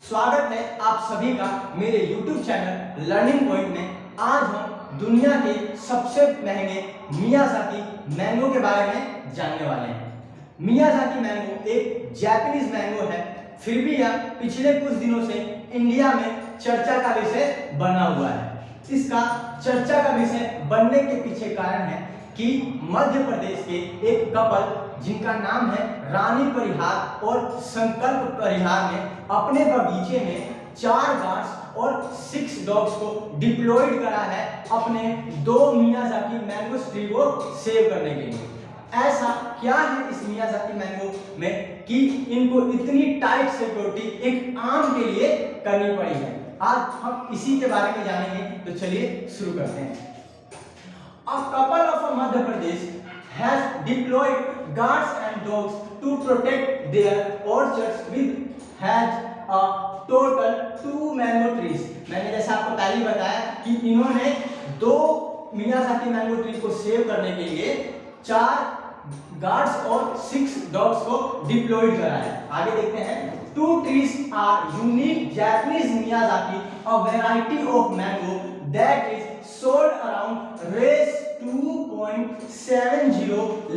स्वागत है आप सभी का मेरे YouTube चैनल लर्निंग पॉइंट में। आज हम दुनिया के सबसे महंगे मियाज़ाकी मैंगो के बारे में जानने वाले हैं। मियाज़ाकी मैंगो एक जापानीज मैंगो है, फिर भी यह पिछले कुछ दिनों से इंडिया में चर्चा का विषय बना हुआ है। इसका चर्चा का विषय बनने के पीछे कारण है कि मध्य प्रदेश के एक कपल जिनका नाम है रानी परिहार और संकल्प परिहार ने अपने बगीचे में 4 गार्ड्स और 6 डॉग्स को डिप्लॉयड करा है अपने 2 मियाज़ाकी मैंगो ट्री को सेव करने के लिए। ऐसा क्या है इस मियाज़ाकी मैंगो में कि इनको इतनी टाइट सिक्योरिटी एक आम के लिए करनी पड़ी है। आज हम इसी के बारे में जानेंगे, तो चलिए शुरू करते हैं। A couple of Madhya Pradesh has deployed guards and dogs to protect their orchards with has a total 2 mango trees। मैंने जैसा आपको पहले ही बताया कि इन्होंने 2 मियाज़ाकी मैंगो ट्री को सेव करने के लिए 4 गार्ड्स और 6 डॉग्स को डिप्लॉयड करा है। आगे देखते हैं। 2 trees are unique Japanese Miyazaki, a variety of mango that is sold around raise 2.70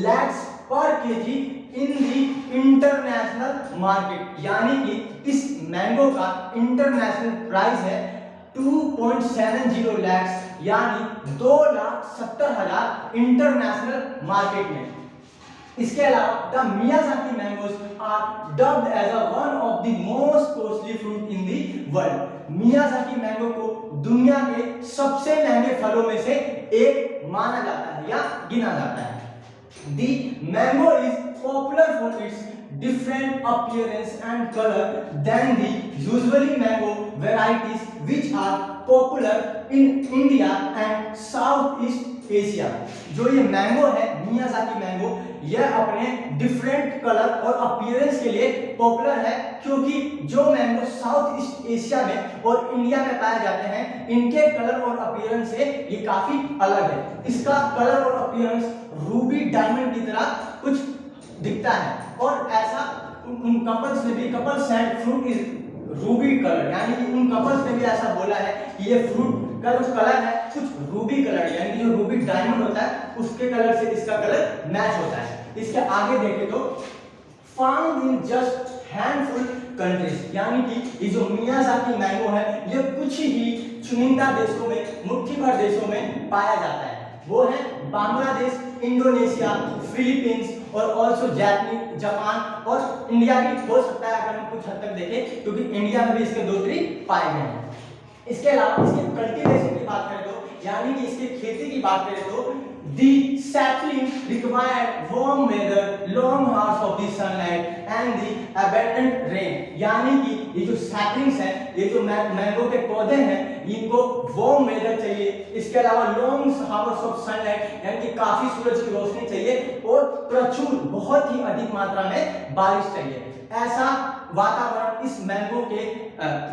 lakhs per kg in the international market। यानी कि इस मैंगो का इंटरनेशनल प्राइस है 2.70 lakhs यानी 2,70,000 इंटरनेशनल मार्केट में। इसके अलावा the Miyazaki mangoes are dubbed as a one of the most costly fruit in the world. Miyazaki mango को दुनिया के सबसे महंगे फलों में से एक माना जाता है या गिना जाता है। The mango is popular for its different appearance and color than the usually mango varieties which are popular in India and Southeast Asia। जो ये मैंगो है मियाज़ाकी मैंगो, यह अपने डिफरेंट कलर और अपीयरेंस के लिए पॉपुलर है, क्योंकि जो मैंगो साउथ ईस्ट एशिया में और इंडिया में पाए जाते हैं इनके कलर और अपीयरेंस से ये काफी अलग है। इसका कलर और अपीयरेंस रूबी डायमंड की तरह कुछ दिखता है और ऐसा उन कपल्स ने भी couple said fruit is Ruby colour, यानी कि उन कपल्स ने भी ऐसा बोला है कि ये फ्रूट का जो कलर है कुछ रूबी कलर, यानी कि जो रूबी डायमंड होता है उसके कलर से इसका कलर मैच होता है। इसके आगे देखें तो found in just handful countries, यानी कि ये जो मियाज़ाकी मैंगो है ये कुछ ही चुनिंदा देशों में, मुट्ठी भर देशों में पाया जाता है। वो है बांग्लादेश, इंडोनेशिया, फिलीपींस और ऑल्सो जापान और इंडिया भी हो सकता है अगर हम कुछ हद तक देखें, क्योंकि इंडिया में भी इसके 2 ट्री पाए गए हैं। इसके अलावा इसके कल्टीवेशन की बात करें तो, यानी कि इसकी खेती की बात करें तो the sapling required warm weather, long hours of the sunlight and the abundant rain। यानी कि ये जो सैपलिंग्स हैं, ये जो मैंगो के पौधे हैं, इनको वार्म वेदर चाहिए, इसके अलावा लॉन्ग हावर्स ऑफ सनलाइट यानी कि काफी सूरज की रोशनी चाहिए और प्रचुर बहुत ही अधिक मात्रा में बारिश चाहिए। ऐसा वातावरण इस मैंगो के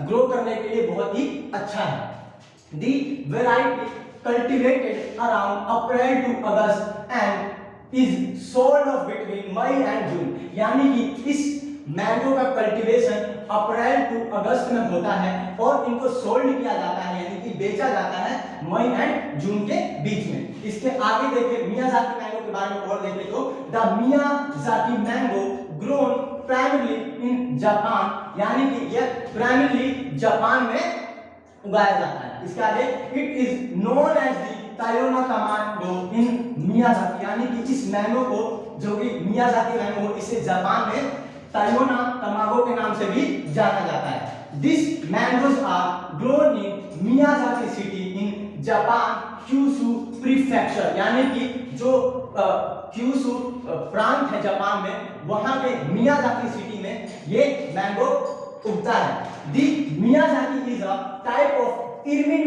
ग्रो करने के लिए बहुत ही अच्छा है। The variety cultivated around April to August and is sold off between May and June। यानी कि इस मैंगो का कल्टीवेशन अप्रैल टू अगस्त में होता है और इनको सोल्ड किया जाता है, यानी कि बेचा जाता है मई एंड जून के बीच में। इसके आगे देखिए मियाज़ाकी मैंगो के बारे में और देखें तो the Miyazaki mango grown primarily in Japan, यानी कि यह प्राइमरली जापान में उगाया जाता है। इसके आगे it is known as the taiyo no tamago in Miyazaki, यानी कि इस मैंगो को जो कि मियाज़ाकी मैंगो इसे जापान में तायोना तमागो के नाम से भी जाना जाता है। This mangoes are grown in Miyazaki city in Japan Kyushu prefecture, यानी कि जो क्यूशू प्रांत है जापान में, वहां पे मियाज़ाकी सिटी में ये मैंगो उगता है। The Miyazaki is a type of Irvine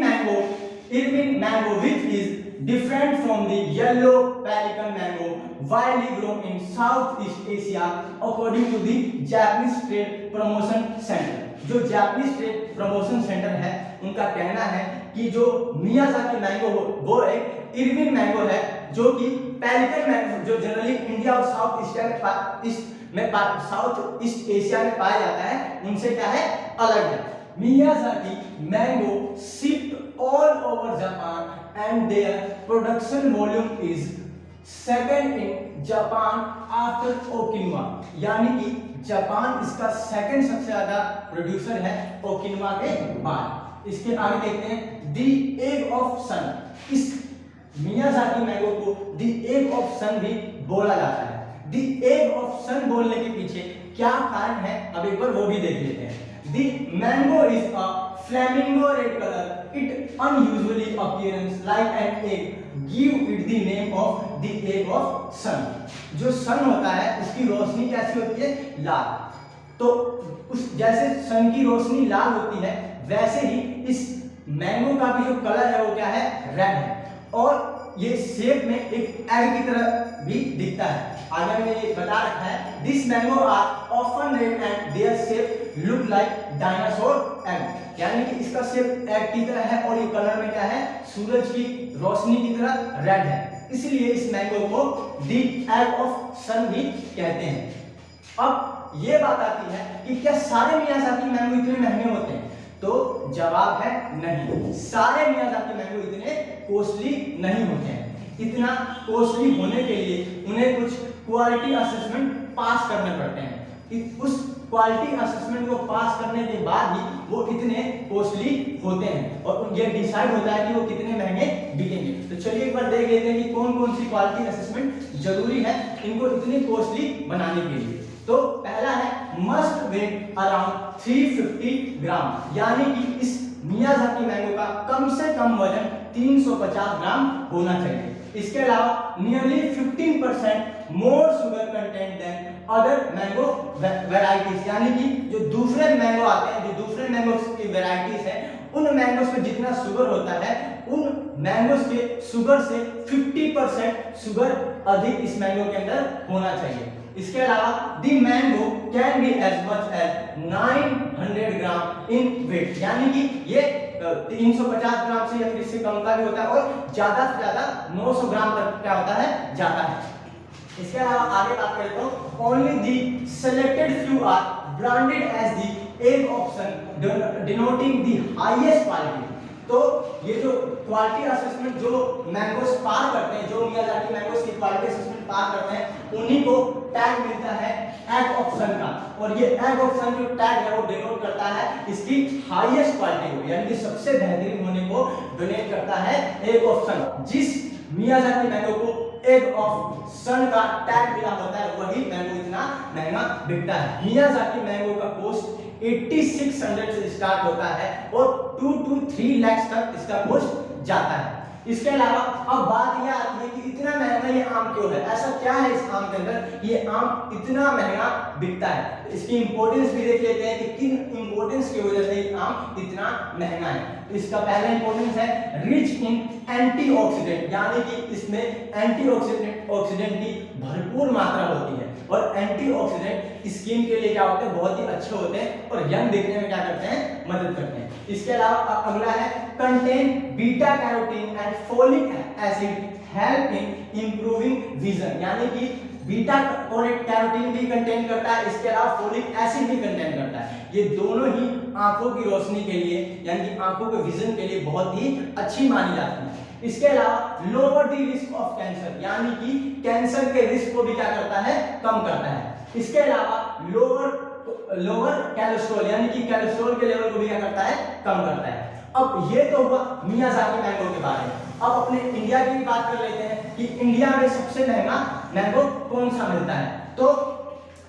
mango which is different from the yellow pelican mango widely grown in Southeast Asia according to the Japanese Trade Promotion Center। जो Japanese trade promotion centre है उनका कहना है कि जो Miyazaki mango वो एक Irwin mango है, जो कि पेलिकन मैंगो जो जनरली इंडिया और साउथ ईस्ट में साउथ ईस्ट एशिया में पाया जाता है उनसे क्या है अलग है। Miyazaki mango shipped all over Japan and their production volume is second in Japan after Okinawa, यानी कि जापान इसका सेकंड सबसे ज्यादा प्रोड्यूसर है ओकिनावा के बाद। इसके आगे देखते हैं दी एग ऑफ सन। इस मियाजाकी मैंगो को दी एग ऑफ सन भी बोला जाता है। दी एग ऑफ सन बोलने के पीछे क्या कारण है अब एक बार वो भी देख लेते हैं। The mango is a flamingo red colour, it unusually appearance like an egg give it the name of the egg of sun. जो सन होता है उसकी रोशनी कैसी होती है लाल, तो उस जैसे सन की रोशनी लाल होती है वैसे ही इस मैंगो का भी जो कलर है वो क्या है रेड है, और ये शेप में एक एग की तरह भी दिखता है। आगे में ये बता रखा है this mango are often red and their shape look like dinosaur egg, यानी कि इसका शेप एग की तरह है और ये कलर में क्या है सूरज की रोशनी की तरह रेड है, इसलिए इस मैंगो को दी एग ऑफ सन भी कहते हैं। अब ये बात आती है कि क्या सारे मियाजाकी मैंगो इतने महंगे होते हैं, तो जवाब है नहीं, सारे मियाजाकी मैंगो इतने कॉस्टली नहीं होते हैं। इतना कॉस्टली होने के लिए उन्हें कुछ क्वालिटी असेसमेंट पास करने पड़ते हैं, उस क्वालिटी असेसमेंट को पास करने के बाद ही वो इतने कॉस्टली होते हैं और ये डिसाइड होता है कि वो कितने महंगे बिकेंगे। तो चलिए एक बार देख लेते हैं कि कौन कौन सी क्वालिटी असेसमेंट जरूरी है इनको इतनी कॉस्टली बनाने के लिए। तो पहला है मस्ट वेट अराउंड 350 ग्राम, यानी कि इस मियाजाकी मैंगो का कम से कम वजन 350 ग्राम होना चाहिए। इसके अलावा nearly 15% more sugar content than other mango varieties, यानी कि जो दूसरे मैंगो आते हैं, जो दूसरे मैंगो की वेराइटीज है उन मैंगोस में जितना शुगर होता है उन मैंगोस के शुगर से 50% शुगर अधिक इस मैंगो के अंदर होना चाहिए। इसके अलावा the mango can be as much as 900 gram in weight, यानी कि ये 350 ग्राम से या फिर इससे कम का भी होता है और ज्यादा से ज्यादा 900 ग्राम तक क्या होता है जाता है। इसके अलावा आगे बात करें तो only the selected few are branded as the egg option denoting the highest quality. तो ये जो क्वालिटी असेसमेंट जो मैंगोस पार करते हैं, जो मियाजाकी मैंगोस की क्वालिटी असेसमेंट पार करते हैं उन्हीं को टैग मिलता है एग ऑप्शन का, और ये एग ऑप्शन जो टैग है वो डिनोट करता है इसकी हाईएस्ट क्वालिटी को, यानी कि सबसे बेहतरीन होने को डोनेट करता है एग ऑप्शन। जिस मियाजाकी मैंगो को एग ऑफ सन का टैग मिला होता है वही मैंगो इतना महंगा बिकता है। मियाजाकी मैंगो का कॉस्ट 8600 से स्टार्ट होता है और 2 to 3 लाख तक इसका कॉस्ट जाता है। इसके अलावा अब बात यह आती है कि इतना महंगा ये आम क्यों है, ऐसा क्या है इस आम के अंदर ये आम इतना महंगा बिकता है। इसकी इंपॉर्टेंस भी देख लेते हैं कि किन इंपॉर्टेंस की वजह से ये आम इतना महंगा है। इसका पहला इंपॉर्टेंस है रिच इन एंटीऑक्सीडेंट, यानी कि इसमें एंटीऑक्सीडेंट की भरपूर मात्रा होती है और एंटीऑक्सीडेंट स्किन के लिए क्या होते हैं बहुत ही अच्छे होते हैं और यंग दिखने में क्या करते हैं मदद करते हैं। इसके अलावा अगला है contain beta carotene and folic acid help in improving vision, यानी कि बीटा कैरोटीन भी कंटेन करता है, इसके अलावा फोलिक एसिड भी कंटेन करता है। ये दोनों ही आंखों की रोशनी के लिए यानी कि आंखों के विजन के लिए बहुत ही अच्छी मानी जाती है। इसके अलावा lower the risk of cancer, यानी कि कैंसर के रिस्क को भी क्या करता है कम करता है। इसके अलावा लोअर कोलेस्ट्रॉल, यानी कि कोलेस्ट्रॉल के लेवल को भी क्या करता है कम करता है। अब ये तो हुआ मियाजाकी मैंगो के बारे में। अब अपने इंडिया की बात कर लेते हैं कि इंडिया में सबसे महंगा मैंगो कौन सा मिलता है। तो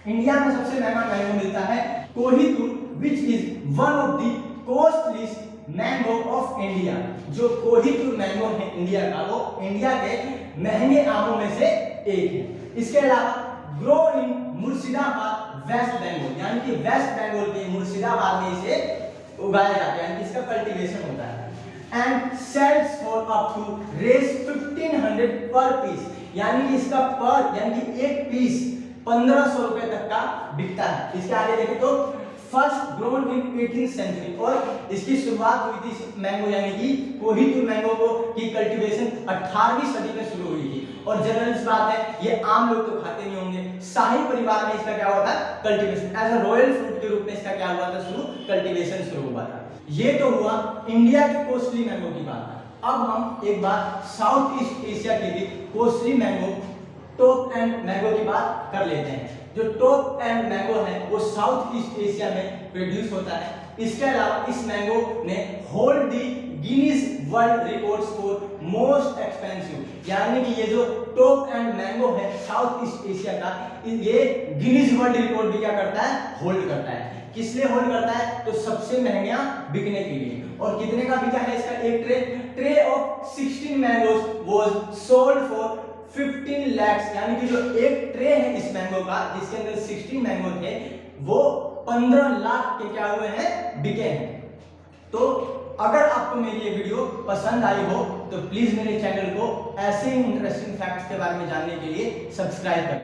इंडिया में सबसे महंगा मैंगो मिलता है Kohitur, which is one of the costliest mango of India. जो कोहितूर मैंगो है इंडिया का, वो इंडिया के महंगे आमों में से एक है। इसके अलावा grow in Murshidabad west Bengal, यानी कि वेस्ट बंगाल के मुर्शिदाबाद में इसे उगाया जाता है, यानी इसका कल्टीवेशन होता है। And sales for up to Rs 1500 per piece, यानी कि इसका पर यानी कि एक पीस 1500 रुपए तक का बिकता है। इसके आगे देखें तो first grown in 18th century, और इसकी शुरुआत हुई थी मैंगो यानी कि कोहितूर मैंगो को की कल्टीवेशन 18वीं सदी में शुरू हुई थी और जनरल सी बात है, ये आम लोग तो खाते नहीं होंगे। शाही परिवार में इसका क्या हुआ था, cultivation as a royal fruit के रूप में इसका क्या हुआ था, कल्टीवेशन शुरू हुआ था। ये तो हुआ इंडिया के कोस्टली मैंगो की बात। अब हम एक बार साउथ ईस्ट एशिया के भी costly mango, top and mango की बात कर लेते हैं। जो टॉप एंड मैंगो है वो साउथ ईस्ट एशिया में प्रोड्यूस होता है। इसके अलावा इस मैंगो ने hold the Guinness world records for most expensive, यानी कि ये जो टॉप एंड मैंगो है साउथ ईस्ट एशिया का, ये गिनीज वर्ल्ड रिकॉर्ड भी क्या करता है, होल्ड करता है। किस लिए होल्ड करता है, तो सबसे महंगा बिकने के लिए। और कितने का बिका है इसका एक tray of 16 mangoes was sold for 15 lakhs, यानी कि जो एक ट्रे है इस मैंगो का जिसके अंदर 16 मैंगो थे वो 15 लाख के क्या हुए हैं, बिके हैं। तो अगर आपको मेरी ये वीडियो पसंद आई हो तो प्लीज मेरे चैनल को ऐसे ही इंटरेस्टिंग फैक्ट्स के बारे में जानने के लिए सब्सक्राइब करें।